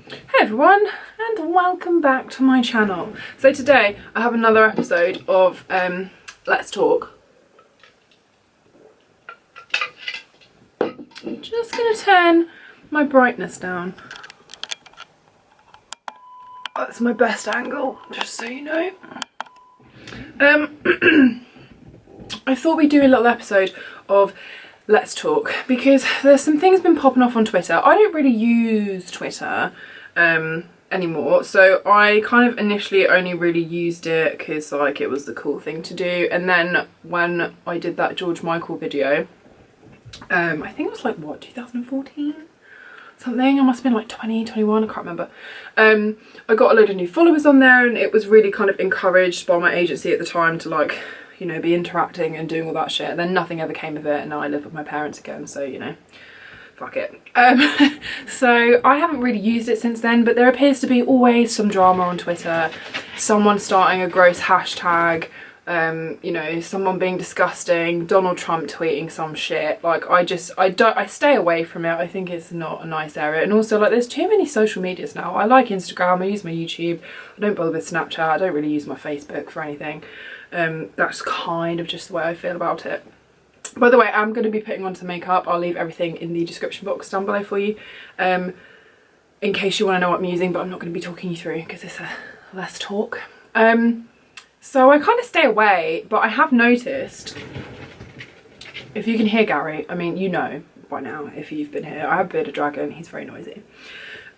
Hey everyone, and welcome back to my channel. So today I have another episode of Let's Talk. I'm just going to turn my brightness down. That's my best angle, just so you know. I thought we'd do a little episode of Let's Talk because there's some things been popping off on Twitter. I don't really use Twitter anymore, so I kind of initially only really used it because like it was the cool thing to do, and then when I did that George Michael video, I think it was like what, 2014 something, I must have been like 2021, I can't remember. I got a load of new followers on there, and it was really kind of encouraged by my agency at the time to, like, you know, be interacting and doing all that shit, and then nothing ever came of it, and now I live with my parents again, so, you know, fuck it. So I haven't really used it since then, but there appears to be always some drama on Twitter, someone starting a gross hashtag, you know, someone being disgusting, Donald Trump tweeting some shit. Like, I stay away from it. I think it's not a nice area, and also, like, there's too many social medias now. I like Instagram, I use my YouTube, I don't bother with Snapchat, I don't really use my Facebook for anything. That's kind of just the way I feel about it. By the way, I'm going to be putting on some makeup. I'll leave everything in the description box down below for you, in case you want to know what I'm using, but I'm not going to be talking you through because it's a Let's Talk. So I kind of stay away, but I have noticed, if you can hear Gary, I mean, you know by now if you've been here, I have a bearded dragon, he's very noisy.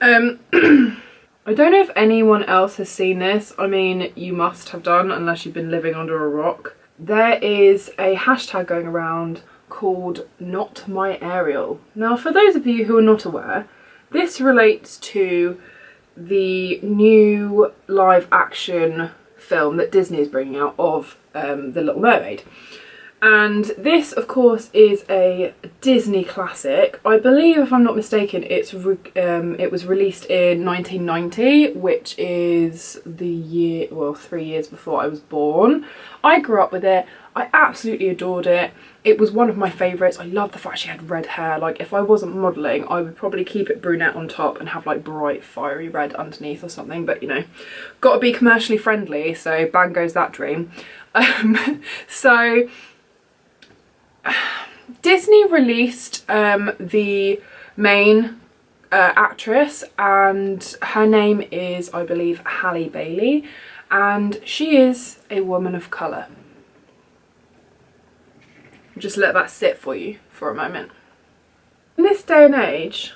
I don't know if anyone else has seen this. I mean, you must have done unless you've been living under a rock. There is a hashtag going around called Not My Ariel. Now, for those of you who are not aware, this relates to the new live action film that Disney is bringing out of The Little Mermaid. And this, of course, is a Disney classic. I believe, if I'm not mistaken, it was released in 1990, which is the year, well, 3 years before I was born. I grew up with it. I absolutely adored it. It was one of my favourites. I love the fact she had red hair. Like, if I wasn't modelling, I would probably keep it brunette on top and have, like, bright, fiery red underneath or something. But, you know, got to be commercially friendly, so bang goes that dream. So Disney released the main actress, and her name is, I believe, Halle, and she is a woman of colour. Just let that sit for you for a moment. In this day and age,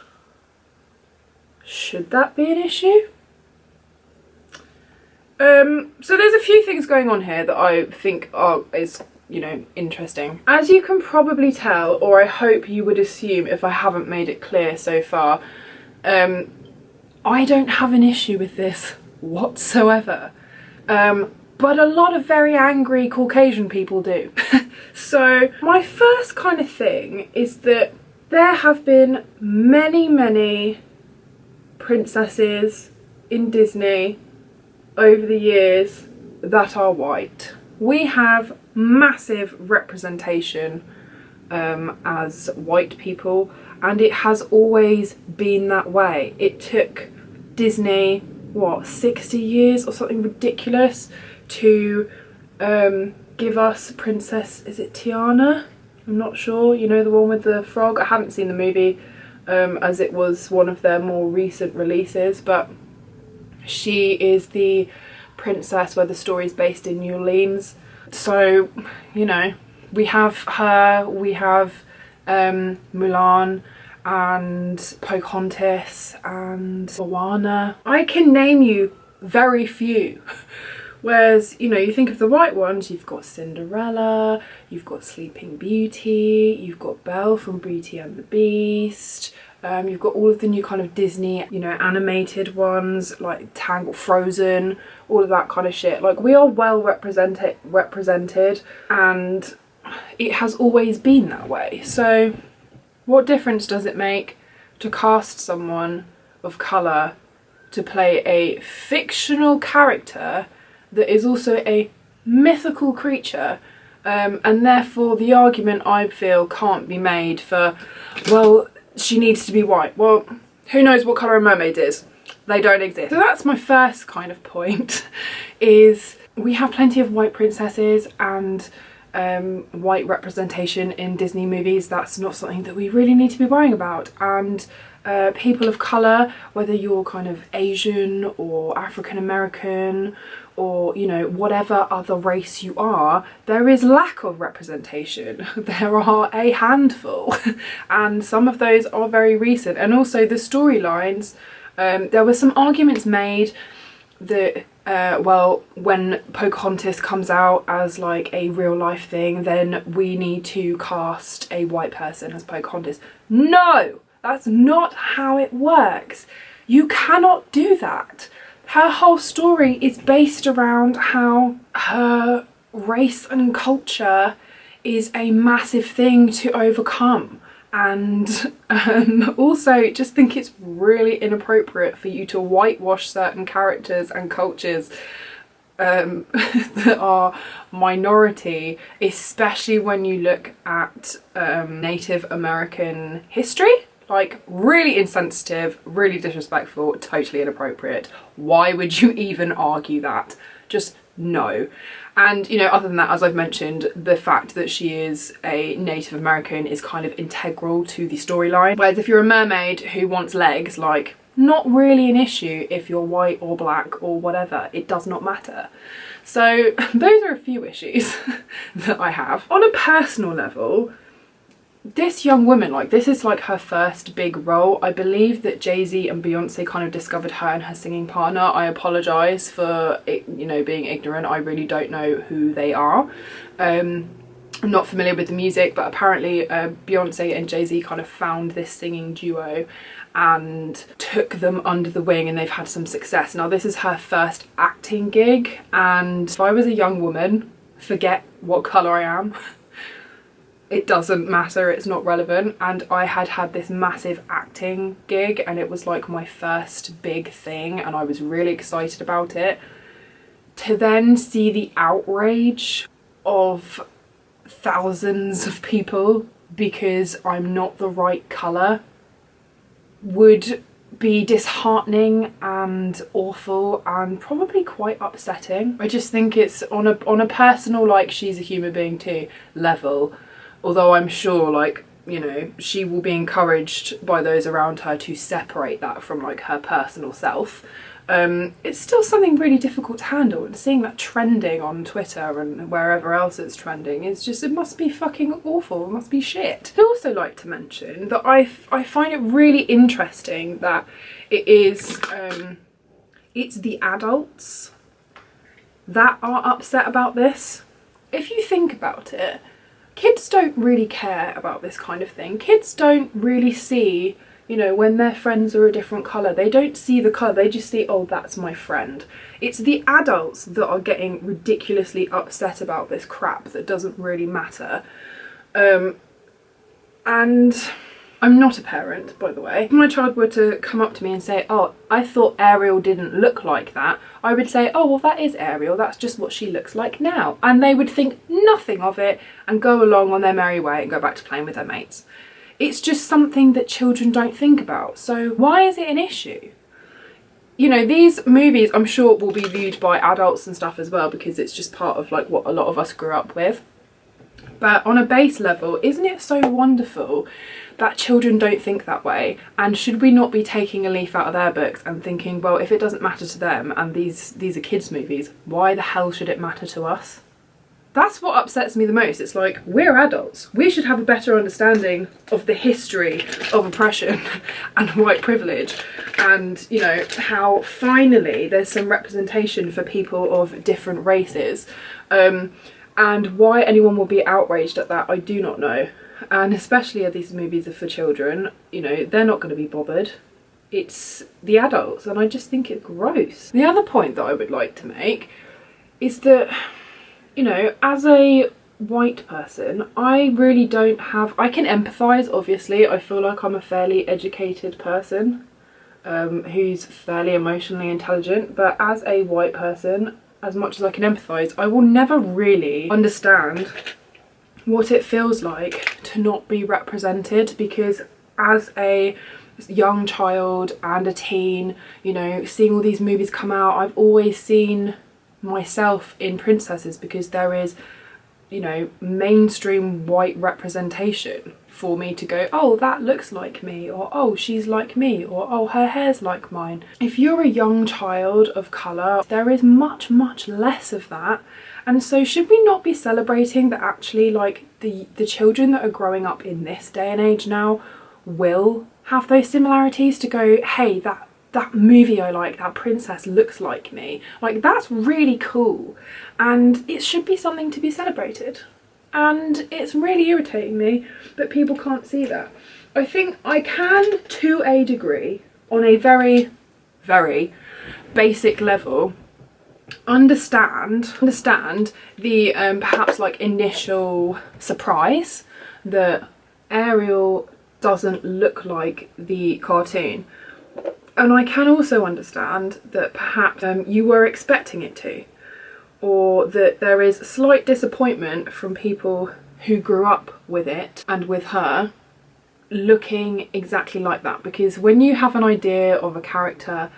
should that be an issue? So there's a few things going on here that I think is, you know, interesting. As you can probably tell, or I hope you would assume if I haven't made it clear so far, I don't have an issue with this whatsoever. But a lot of very angry Caucasian people do. So my first kind of thing is that there have been many princesses in Disney over the years that are white. We have massive representation as white people, and it has always been that way. It took Disney, what, 60 years or something ridiculous to give us Princess, is it Tiana? I'm not sure, you know, the one with the frog. I haven't seen the movie as it was one of their more recent releases, but she is the princess where the story is based in New Orleans. So, you know, we have her, we have Mulan and Pocahontas and Moana. I can name you very few. Whereas, you know, you think of the white ones, you've got Cinderella, you've got Sleeping Beauty, you've got Belle from Beauty and the Beast, you've got all of the new kind of Disney, you know, animated ones, like Tangled, Frozen, all of that kind of shit. Like, we are well represented, and it has always been that way. So what difference does it make to cast someone of colour to play a fictional character that is also a mythical creature, and therefore the argument, I feel, can't be made for, well, she needs to be white. Well, who knows what colour a mermaid is? They don't exist. So that's my first kind of point, is we have plenty of white princesses and white representation in Disney movies. That's not something that we really need to be worrying about. And people of colour, whether you're kind of Asian or African American or, you know, whatever other race you are, there is lack of representation. There are a handful and some of those are very recent. And also the storylines, there were some arguments made that well, when Pocahontas comes out as like a real life thing, then we need to cast a white person as Pocahontas. No, that's not how it works. You cannot do that. Her whole story is based around how her race and culture is a massive thing to overcome. And also just think it's really inappropriate for you to whitewash certain characters and cultures that are minority, especially when you look at Native American history. Like, really insensitive, really disrespectful, totally inappropriate. Why would you even argue that? Just no. And, you know, other than that, as I've mentioned, the fact that she is a Native American is kind of integral to the storyline. Whereas if you're a mermaid who wants legs, like, not really an issue if you're white or black or whatever. It does not matter. So those are a few issues that I have. On a personal level, this young woman, like, this is like her first big role. I believe that Jay-Z and Beyonce kind of discovered her and her singing partner. I apologise for it, you know, being ignorant. I really don't know who they are. I'm not familiar with the music, but apparently Beyonce and Jay-Z kind of found this singing duo and took them under the wing, and they've had some success. Now, this is her first acting gig, and if I was a young woman, forget what colour I am. It doesn't matter, it's not relevant. And I had this massive acting gig, and it was like my first big thing, and I was really excited about it. To then see the outrage of thousands of people because I'm not the right colour would be disheartening and awful and probably quite upsetting. I just think it's on a personal, like, she's a human being too level. Although I'm sure, like, you know, she will be encouraged by those around her to separate that from, like, her personal self. It's still something really difficult to handle, and seeing that trending on Twitter and wherever else it's trending is just, it must be fucking awful, it must be shit. I'd also like to mention that I find it really interesting that it is, it's the adults that are upset about this. If you think about it, kids don't really care about this kind of thing. Kids don't really see, you know, when their friends are a different colour, they don't see the colour, they just see, oh, that's my friend. It's the adults that are getting ridiculously upset about this crap that doesn't really matter. And I'm not a parent, by the way. If my child were to come up to me and say, oh, I thought Ariel didn't look like that, I would say, oh, well, that is Ariel, that's just what she looks like now. And they would think nothing of it and go along on their merry way and go back to playing with their mates. It's just something that children don't think about. So why is it an issue? You know, these movies, I'm sure, will be viewed by adults and stuff as well, because it's just part of, like, what a lot of us grew up with. But on a base level, isn't it so wonderful that children don't think that way? And should we not be taking a leaf out of their books and thinking, well, if it doesn't matter to them and these are kids' movies, why the hell should it matter to us? That's what upsets me the most. It's like, we're adults. We should have a better understanding of the history of oppression and white privilege, and, you know, how finally there's some representation for people of different races. And why anyone will be outraged at that, I do not know. And especially if these movies are for children, you know, they're not going to be bothered. It's the adults, and I just think it's gross. The other point that I would like to make is that, you know, as a white person, I really don't have... I can empathise, obviously. I feel like I'm a fairly educated person who's fairly emotionally intelligent, but as a white person, as much as I can empathise, I will never really understand what it feels like to not be represented, because as a young child and a teen, you know, seeing all these movies come out, I've always seen myself in princesses because there is, you know, mainstream white representation for me to go, oh, that looks like me, or oh, she's like me, or oh, her hair's like mine. If you're a young child of colour, there is much, much less of that. And so should we not be celebrating that actually, like, the children that are growing up in this day and age now will have those similarities to go, hey, that movie I like, that princess looks like me. Like, that's really cool. And it should be something to be celebrated. And it's really irritating me that people can't see that. I think I can, to a degree, on a very, very basic level, understand the perhaps like initial surprise that Ariel doesn't look like the cartoon. And I can also understand that perhaps you were expecting it to, or that there is slight disappointment from people who grew up with it and with her looking exactly like that. Because when you have an idea of a character,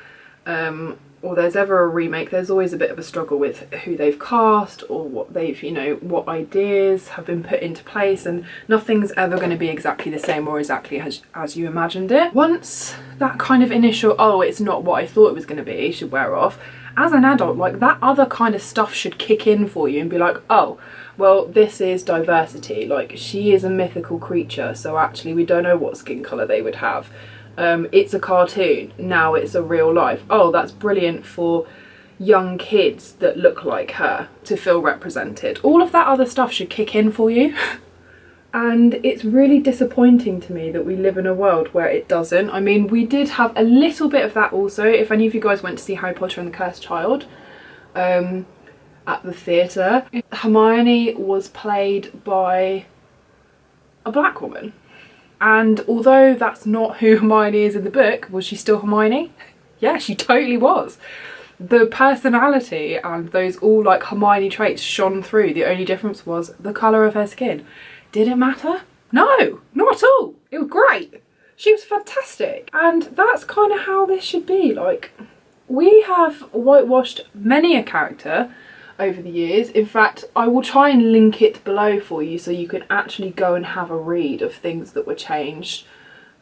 or there's ever a remake, there's always a bit of a struggle with who they've cast or what they've, you know, what ideas have been put into place, and nothing's ever going to be exactly the same or exactly as you imagined it. Once that kind of initial, oh, it's not what I thought it was going to be, should wear off, as an adult, like, that other kind of stuff should kick in for you and be like, oh, well, this is diversity, like, she is a mythical creature, so actually we don't know what skin colour they would have. It's a cartoon, now it's a real life. Oh, that's brilliant for young kids that look like her to feel represented. All of that other stuff should kick in for you. And it's really disappointing to me that we live in a world where it doesn't. I mean, we did have a little bit of that also. If any of you guys went to see Harry Potter and the Cursed Child at the theatre, Hermione was played by a black woman. And although that's not who Hermione is in the book, was she still Hermione? Yeah, she totally was. The personality and those all like Hermione traits shone through. The only difference was the colour of her skin. Did it matter? No, not at all. It was great. She was fantastic. And that's kind of how this should be. Like, we have whitewashed many a character over the years. In fact, I will try and link it below for you so you can actually go and have a read of things that were changed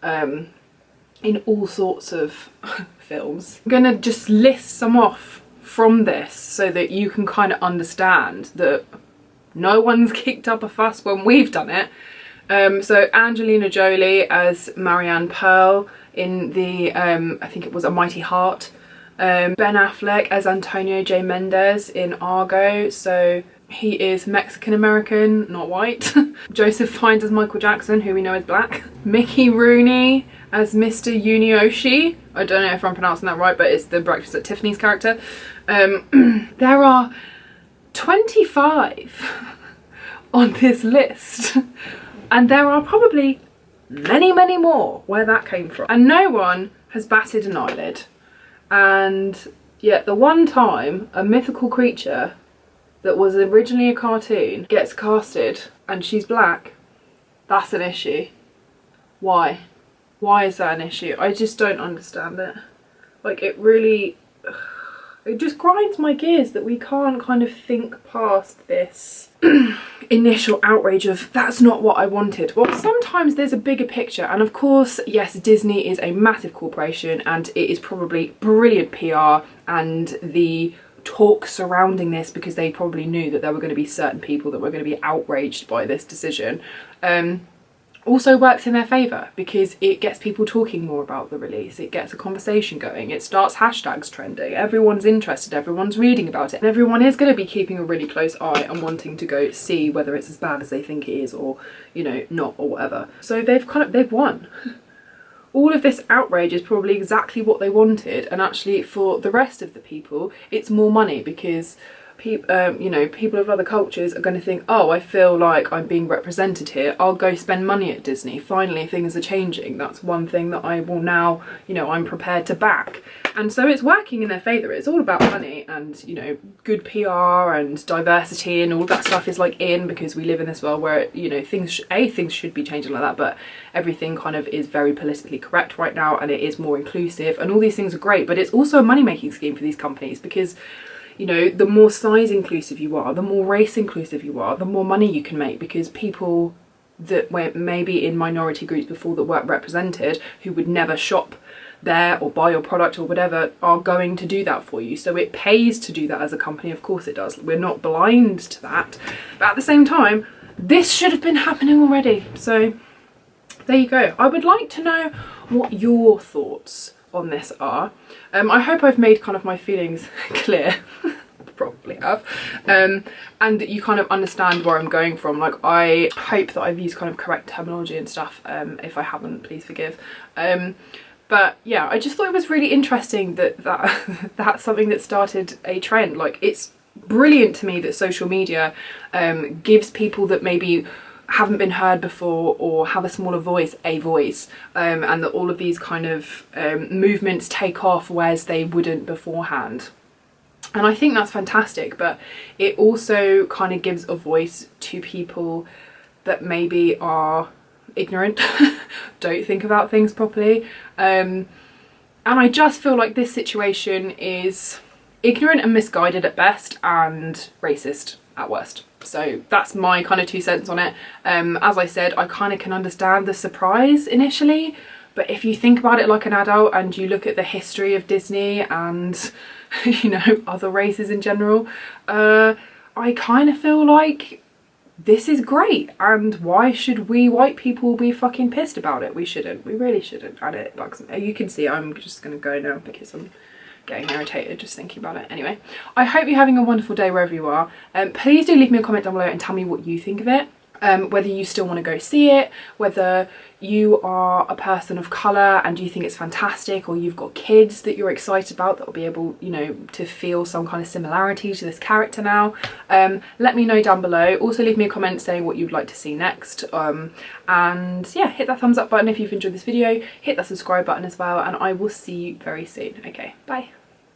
in all sorts of films. I'm gonna just list some off from this so that you can kind of understand that no one's kicked up a fuss when we've done it. So Angelina Jolie as Marianne Pearl in the, I think it was A Mighty Heart. Ben Affleck as Antonio J. Mendez in Argo, so he is Mexican-American, not white. Joseph Fiennes as Michael Jackson, who we know is black. Mickey Rooney as Mr. Yunioshi. I don't know if I'm pronouncing that right, but it's the Breakfast at Tiffany's character. There are 25 on this list, and there are probably many, many more where that came from. And no one has batted an eyelid. And yet the one time a mythical creature that was originally a cartoon gets casted and she's black, that's an issue. Why? Why is that an issue? I just don't understand it. Like, it really, it just grinds my gears that we can't kind of think past this initial outrage of that's not what I wanted. Well, sometimes there's a bigger picture, and of course, yes, Disney is a massive corporation and it is probably brilliant PR, and the talk surrounding this, because they probably knew that there were going to be certain people that were going to be outraged by this decision, also works in their favour, because it gets people talking more about the release, it gets a conversation going, it starts hashtags trending, everyone's interested, everyone's reading about it, and everyone is going to be keeping a really close eye and wanting to go see whether it's as bad as they think it is, or, you know, not, or whatever. So they've won. All of this outrage is probably exactly what they wanted, and actually for the rest of the people it's more money, because you know, people of other cultures are going to think, oh, I feel like I'm being represented here, I'll go spend money at Disney. Finally things are changing. That's one thing that I will now, you know, I'm prepared to back. And so it's working in their favour. It's all about money and, you know, good PR and diversity and all that stuff is like in, because we live in this world where, you know, things should be changing like that, but everything kind of is very politically correct right now, and it is more inclusive, and all these things are great. But it's also a money making scheme for these companies, because, you know, the more size inclusive you are, the more race inclusive you are, the more money you can make, because people that were maybe in minority groups before that weren't represented, who would never shop there or buy your product or whatever, are going to do that for you. So it pays to do that as a company, of course it does. We're not blind to that. But at the same time, this should have been happening already. So there you go. I would like to know what your thoughts on this are. I hope I've made kind of my feelings clear. Probably have, and that you kind of understand where I'm going from. Like, I hope that I've used kind of correct terminology and stuff. If I haven't, please forgive. But yeah, I just thought it was really interesting that that's something that started a trend. Like, it's brilliant to me that social media gives people that maybe haven't been heard before or have a smaller voice a voice, and that all of these kind of movements take off whereas they wouldn't beforehand. And I think that's fantastic, but it also kind of gives a voice to people that maybe are ignorant, don't think about things properly. And I just feel like this situation is ignorant and misguided at best, and racist at worst. So that's my kind of 2 cents on it. As I said, I kind of can understand the surprise initially, but if you think about it like an adult and you look at the history of Disney and, you know, other races in general, I kind of feel like this is great, and why should we white people be fucking pissed about it? We shouldn't. We really shouldn't. And it, like, you can see I'm just gonna go now because I'm getting irritated just thinking about it. Anyway, I hope you're having a wonderful day wherever you are. Please do leave me a comment down below and tell me what you think of it. Whether you still want to go see it, whether you are a person of colour and you think it's fantastic, or you've got kids that you're excited about that will be able, you know, to feel some kind of similarity to this character now. Let me know down below. Also leave me a comment saying what you'd like to see next. And yeah, hit that thumbs up button if you've enjoyed this video, hit that subscribe button as well, and I will see you very soon. Okay, bye.